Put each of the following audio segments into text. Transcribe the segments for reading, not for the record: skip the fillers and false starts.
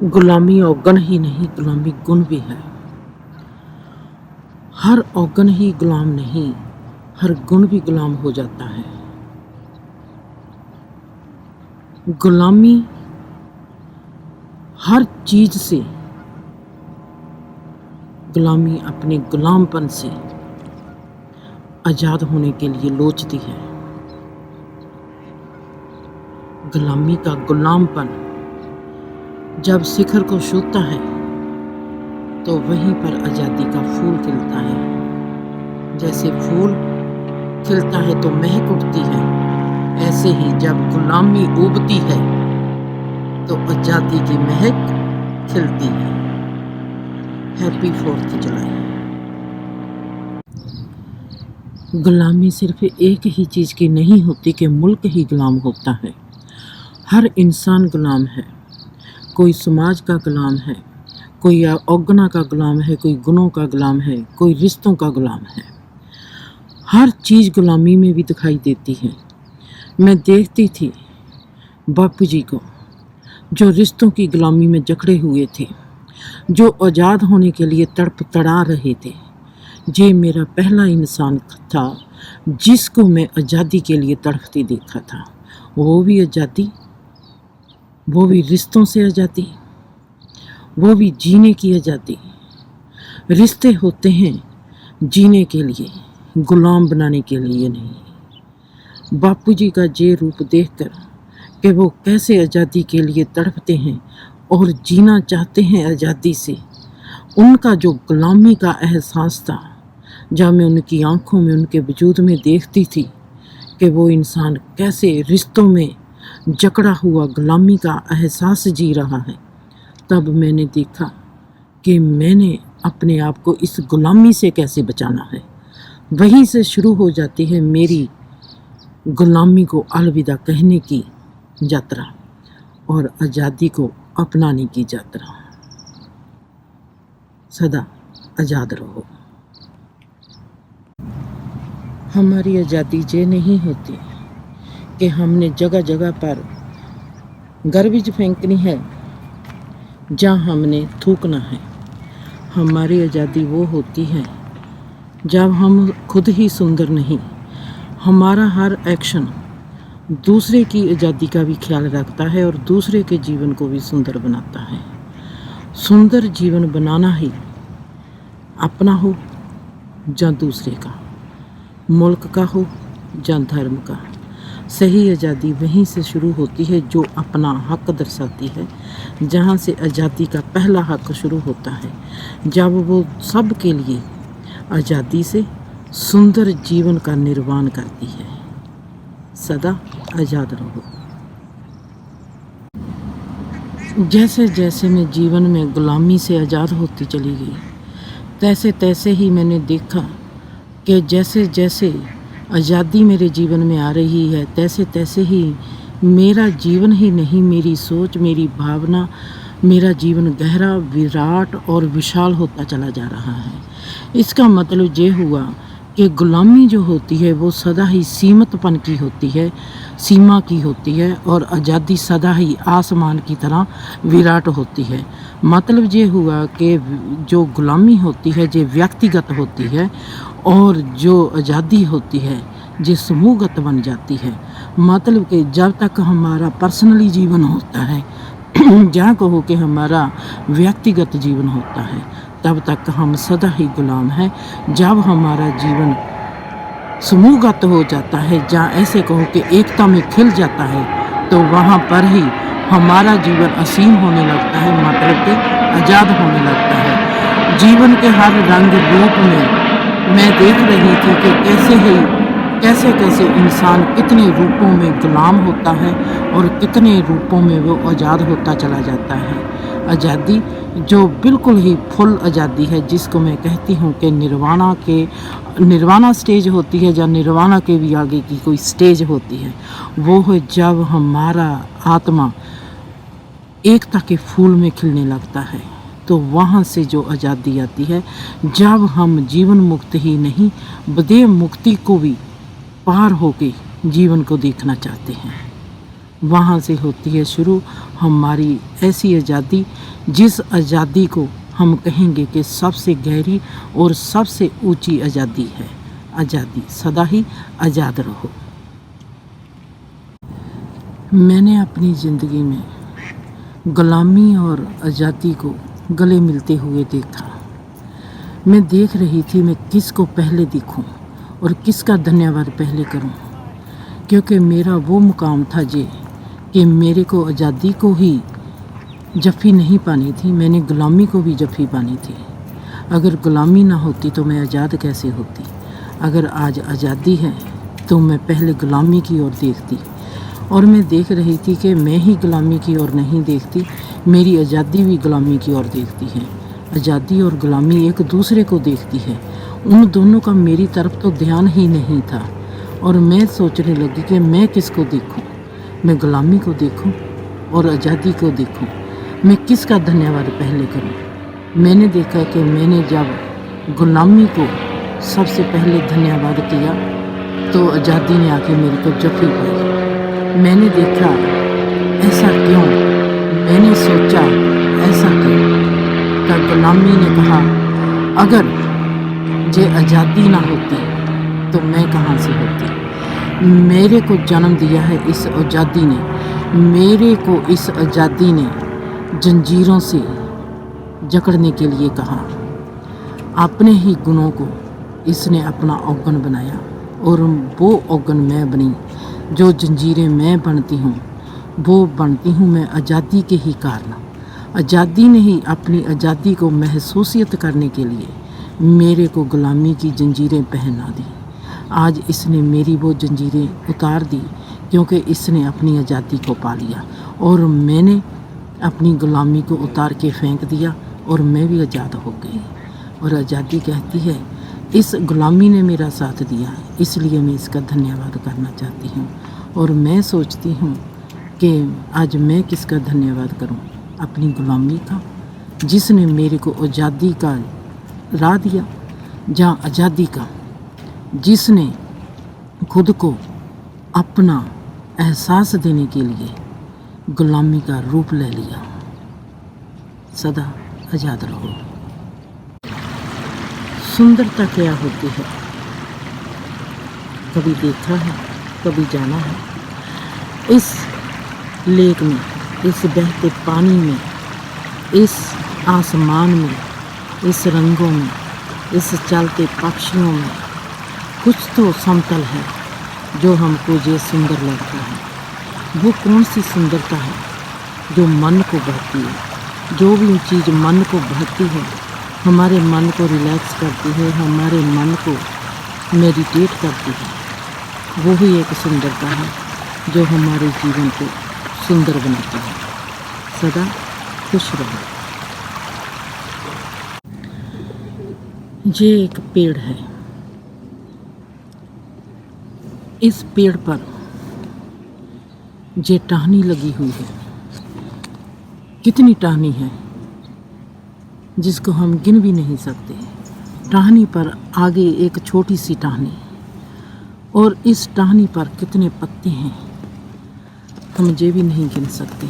गुलामी औगन ही नहीं, गुलामी गुण भी है। हर औगन ही गुलाम नहीं, हर गुण भी गुलाम हो जाता है। गुलामी हर चीज से, गुलामी अपने गुलामपन से आजाद होने के लिए लोचती है। गुलामी का गुलामपन जब शिखर को छूता है तो वहीं पर आजादी का फूल खिलता है। जैसे फूल खिलता है तो महक उठती है, ऐसे ही जब गुलामी उबती है तो आजादी की महक खिलती है। हैप्पी 4th जुलाई। गुलामी सिर्फ एक ही चीज की नहीं होती कि मुल्क ही गुलाम होता है। हर इंसान गुलाम है। कोई समाज का गुलाम है, कोई औगना का गुलाम है, कोई गुणों का गुलाम है, कोई रिश्तों का गुलाम है। हर चीज़ गुलामी में भी दिखाई देती है। मैं देखती थी बापू जी को, जो रिश्तों की गुलामी में जकड़े हुए थे, जो आज़ाद होने के लिए तड़पड़ा रहे थे। ये मेरा पहला इंसान था जिसको मैं आज़ादी के लिए तड़पती देखा था। वो भी आज़ादी, वो भी रिश्तों से आज़ादी, वो भी जीने की आज़ादी। रिश्ते होते हैं जीने के लिए, गुलाम बनाने के लिए नहीं। बापूजी का ये रूप देखकर कि वो कैसे आज़ादी के लिए तड़पते हैं और जीना चाहते हैं आज़ादी से, उनका जो गुलामी का एहसास था, जब मैं उनकी आंखों में, उनके वजूद में देखती थी कि वो इंसान कैसे रिश्तों में जकड़ा हुआ गुलामी का एहसास जी रहा है, तब मैंने देखा कि मैंने अपने आप को इस गुलामी से कैसे बचाना है। वहीं से शुरू हो जाती है मेरी गुलामी को अलविदा कहने की यात्रा और आज़ादी को अपनाने की यात्रा। सदा आज़ाद रहो। हमारी आज़ादी ये नहीं होती कि हमने जगह जगह पर गार्बेज फेंकनी है, जहाँ हमने थूकना है। हमारी आज़ादी वो होती है जब हम खुद ही सुंदर नहीं, हमारा हर एक्शन दूसरे की आज़ादी का भी ख्याल रखता है और दूसरे के जीवन को भी सुंदर बनाता है। सुंदर जीवन बनाना ही अपना हो या दूसरे का, मुल्क का हो या धर्म का। सही आज़ादी वहीं से शुरू होती है जो अपना हक दर्शाती है, जहाँ से आज़ादी का पहला हक शुरू होता है, जब वो सब के लिए आज़ादी से सुंदर जीवन का निर्माण करती है। सदा आज़ाद रहो। जैसे जैसे मैं जीवन में गुलामी से आज़ाद होती चली गई, तैसे तैसे ही मैंने देखा कि जैसे जैसे आज़ादी मेरे जीवन में आ रही है, तैसे तैसे ही मेरा जीवन ही नहीं, मेरी सोच, मेरी भावना, मेरा जीवन गहरा, विराट और विशाल होता चला जा रहा है। इसका मतलब ये हुआ कि गुलामी जो होती है वो सदा ही सीमितपन की होती है, सीमा की होती है, और आज़ादी सदा ही आसमान की तरह विराट होती है। मतलब ये हुआ कि जो गुलामी होती है ये व्यक्तिगत होती है और जो आज़ादी होती है ये समूहगत बन जाती है। मतलब कि जब तक हमारा पर्सनली जीवन होता है जहाँ कहो कि हमारा व्यक्तिगत जीवन होता है, तब तक हम सदा ही गुलाम हैं। जब हमारा जीवन समूहगत हो जाता है, जहाँ ऐसे कहो कि एकता में खिल जाता है, तो वहाँ पर ही हमारा जीवन असीम होने लगता है, मतलब कि आज़ाद होने लगता है। जीवन के हर रंग रूप में मैं देख रही थी कि कैसे कैसे इंसान कितने रूपों में गुलाम होता है और कितने रूपों में वो आज़ाद होता चला जाता है। आज़ादी जो बिल्कुल ही फुल आज़ादी है, जिसको मैं कहती हूँ कि निर्वाणा स्टेज होती है, या निर्वाणा के भी आगे की कोई स्टेज होती है, वो है जब हमारा आत्मा एकता के फूल में खिलने लगता है। तो वहाँ से जो आज़ादी आती है, जब हम जीवन मुक्ति ही नहीं, बदेह मुक्ति को भी पार होके जीवन को देखना चाहते हैं। वहाँ से होती है शुरू हमारी ऐसी आज़ादी, जिस आज़ादी को हम कहेंगे कि सबसे गहरी और सबसे ऊंची आज़ादी है। आज़ादी, सदा ही आज़ाद रहो। मैंने अपनी ज़िंदगी में गुलामी और आज़ादी को गले मिलते हुए देखा। मैं देख रही थी मैं किसको पहले दिखूं और किसका धन्यवाद पहले करूं, क्योंकि मेरा वो मुकाम था कि मेरे को आज़ादी को ही जफ़ी नहीं पानी थी, मैंने गुलामी को भी जफ़ी पानी थी। अगर गुलामी ना होती तो मैं आज़ाद कैसे होती। अगर आज आज़ादी है तो मैं पहले गुलामी की ओर देखती, और मैं देख रही थी कि मैं ही गुलामी की ओर नहीं देखती, मेरी आज़ादी भी गुलामी की ओर देखती है। आज़ादी और गुलामी एक दूसरे को देखती है। उन दोनों का मेरी तरफ तो ध्यान ही नहीं था, और मैं सोचने लगी कि मैं किसको देखूं, मैं गुलामी को देखूं और आज़ादी को देखूं, मैं किसका धन्यवाद पहले करूं। मैंने देखा कि मैंने जब गुलामी को सबसे पहले धन्यवाद किया तो आज़ादी ने आके मेरे को जफ़ी पाई। मैंने देखा ऐसा क्यों, मैंने सोचा ऐसा क्यों। तब गुलामी ने कहा अगर ये आज़ादी ना होती तो मैं कहाँ से होती। मेरे को जन्म दिया है इस आज़ादी ने, मेरे को इस आज़ादी ने जंजीरों से जकड़ने के लिए कहा। अपने ही गुणों को इसने अपना औगन बनाया, और वो औगन मैं बनी। जो जंजीरें मैं बनती हूँ वो बनती हूँ मैं आज़ादी के ही कारण। आज़ादी ने ही अपनी आज़ादी को महसूसियत करने के लिए मेरे को गुलामी की जंजीरें पहना दी। आज इसने मेरी वो जंजीरें उतार दी, क्योंकि इसने अपनी आज़ादी को पा लिया, और मैंने अपनी गुलामी को उतार के फेंक दिया, और मैं भी आज़ाद हो गई। और आज़ादी कहती है इस गुलामी ने मेरा साथ दिया है, इसलिए मैं इसका धन्यवाद करना चाहती हूँ। और मैं सोचती हूँ कि आज मैं किसका धन्यवाद करूँ, अपनी गुलामी का, जिसने मेरे को आज़ादी का राह दिया, जहाँ आज़ादी का जिसने खुद को अपना एहसास देने के लिए गुलामी का रूप ले लिया। सदा आज़ाद रहो। सुंदरता क्या होती है, कभी देखा है, कभी जाना है। इस लेक में, इस बहते पानी में, इस आसमान में, इस रंगों में, इस चलते पक्षियों में कुछ तो समतल है जो हमको ये सुंदर लगता है। वो कौन सी सुंदरता है जो मन को बहती है। जो भी चीज़ मन को बहती है, हमारे मन को रिलैक्स करती है, हमारे मन को मेडिटेट करती है, वो ही एक सुंदरता है जो हमारे जीवन को सुंदर बनाता है। सदा खुश रहो। ये एक पेड़ है, इस पेड़ पर ये टहनी लगी हुई है। कितनी टहनी है जिसको हम गिन भी नहीं सकते। टहनी पर आगे एक छोटी सी टहनी, और इस टहनी पर कितने पत्ते हैं हम ये भी नहीं गिन सकते।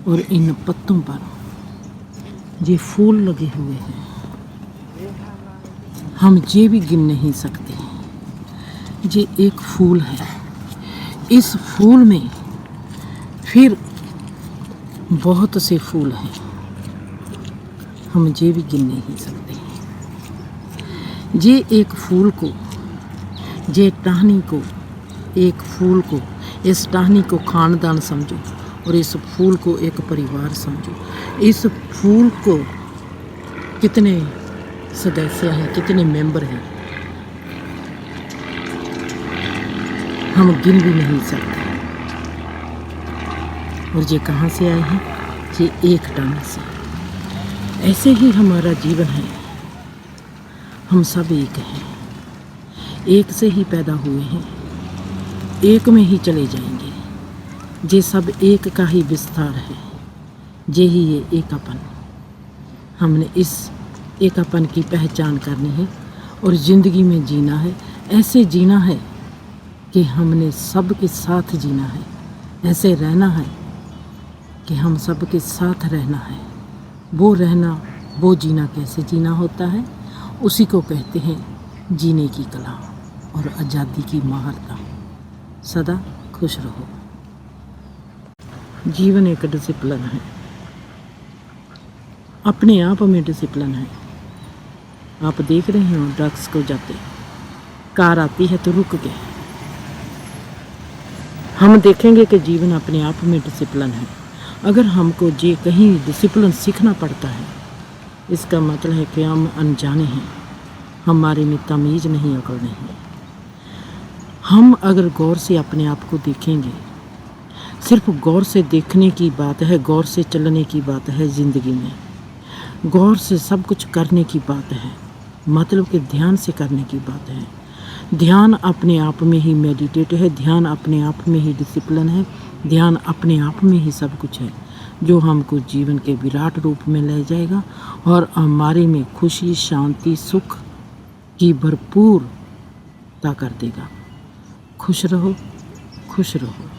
और इन पत्तों पर ये फूल लगे हुए हैं, हम ये भी गिन नहीं सकते। ये एक फूल है, इस फूल में फिर बहुत से फूल हैं, हम ये भी गिन नहीं सकते। ये एक फूल को, ये टहनी को, एक फूल को, इस टहनी को खानदान समझो, और इस फूल को एक परिवार समझो। इस फूल को कितने सदस्य हैं, कितने मेंबर हैं, हम गिन भी नहीं सकते। और ये कहाँ से आए हैं? ये एक टन से। ऐसे ही हमारा जीवन है, हम सब एक हैं, एक से ही पैदा हुए हैं, एक में ही चले जाएंगे। ये सब एक का ही विस्तार है, यही ये एकापन। हमने इस एकापन की पहचान करनी है और ज़िंदगी में जीना है। ऐसे जीना है कि हमने सबके साथ जीना है, ऐसे रहना है कि हम सबके साथ रहना है। वो रहना, वो जीना कैसे जीना होता है, उसी को कहते हैं जीने की कला और आज़ादी की महारता। सदा खुश रहो। जीवन एक डिसिप्लिन है, अपने आप में डिसिप्लिन है। आप देख रहे हो ड्रग्स को जाते, कार आती है तो रुक गए। हम देखेंगे कि जीवन अपने आप में डिसिप्लिन है। अगर हमको जे कहीं डिसिप्लिन सीखना पड़ता है, इसका मतलब है कि हम अनजाने हैं, हमारे में तमीज़ नहीं, अकल नहीं। हम अगर गौर से अपने आप को देखेंगे, सिर्फ गौर से देखने की बात है, गौर से चलने की बात है ज़िंदगी में, गौर से सब कुछ करने की बात है, मतलब कि ध्यान से करने की बात है। ध्यान अपने आप में ही मेडिटेट है, ध्यान अपने आप में ही डिसिप्लिन है, ध्यान अपने आप में ही सब कुछ है, जो हमको जीवन के विराट रूप में ले जाएगा और हमारे में खुशी, शांति, सुख की भरपूरता कर देगा। खुश रहो, खुश रहो।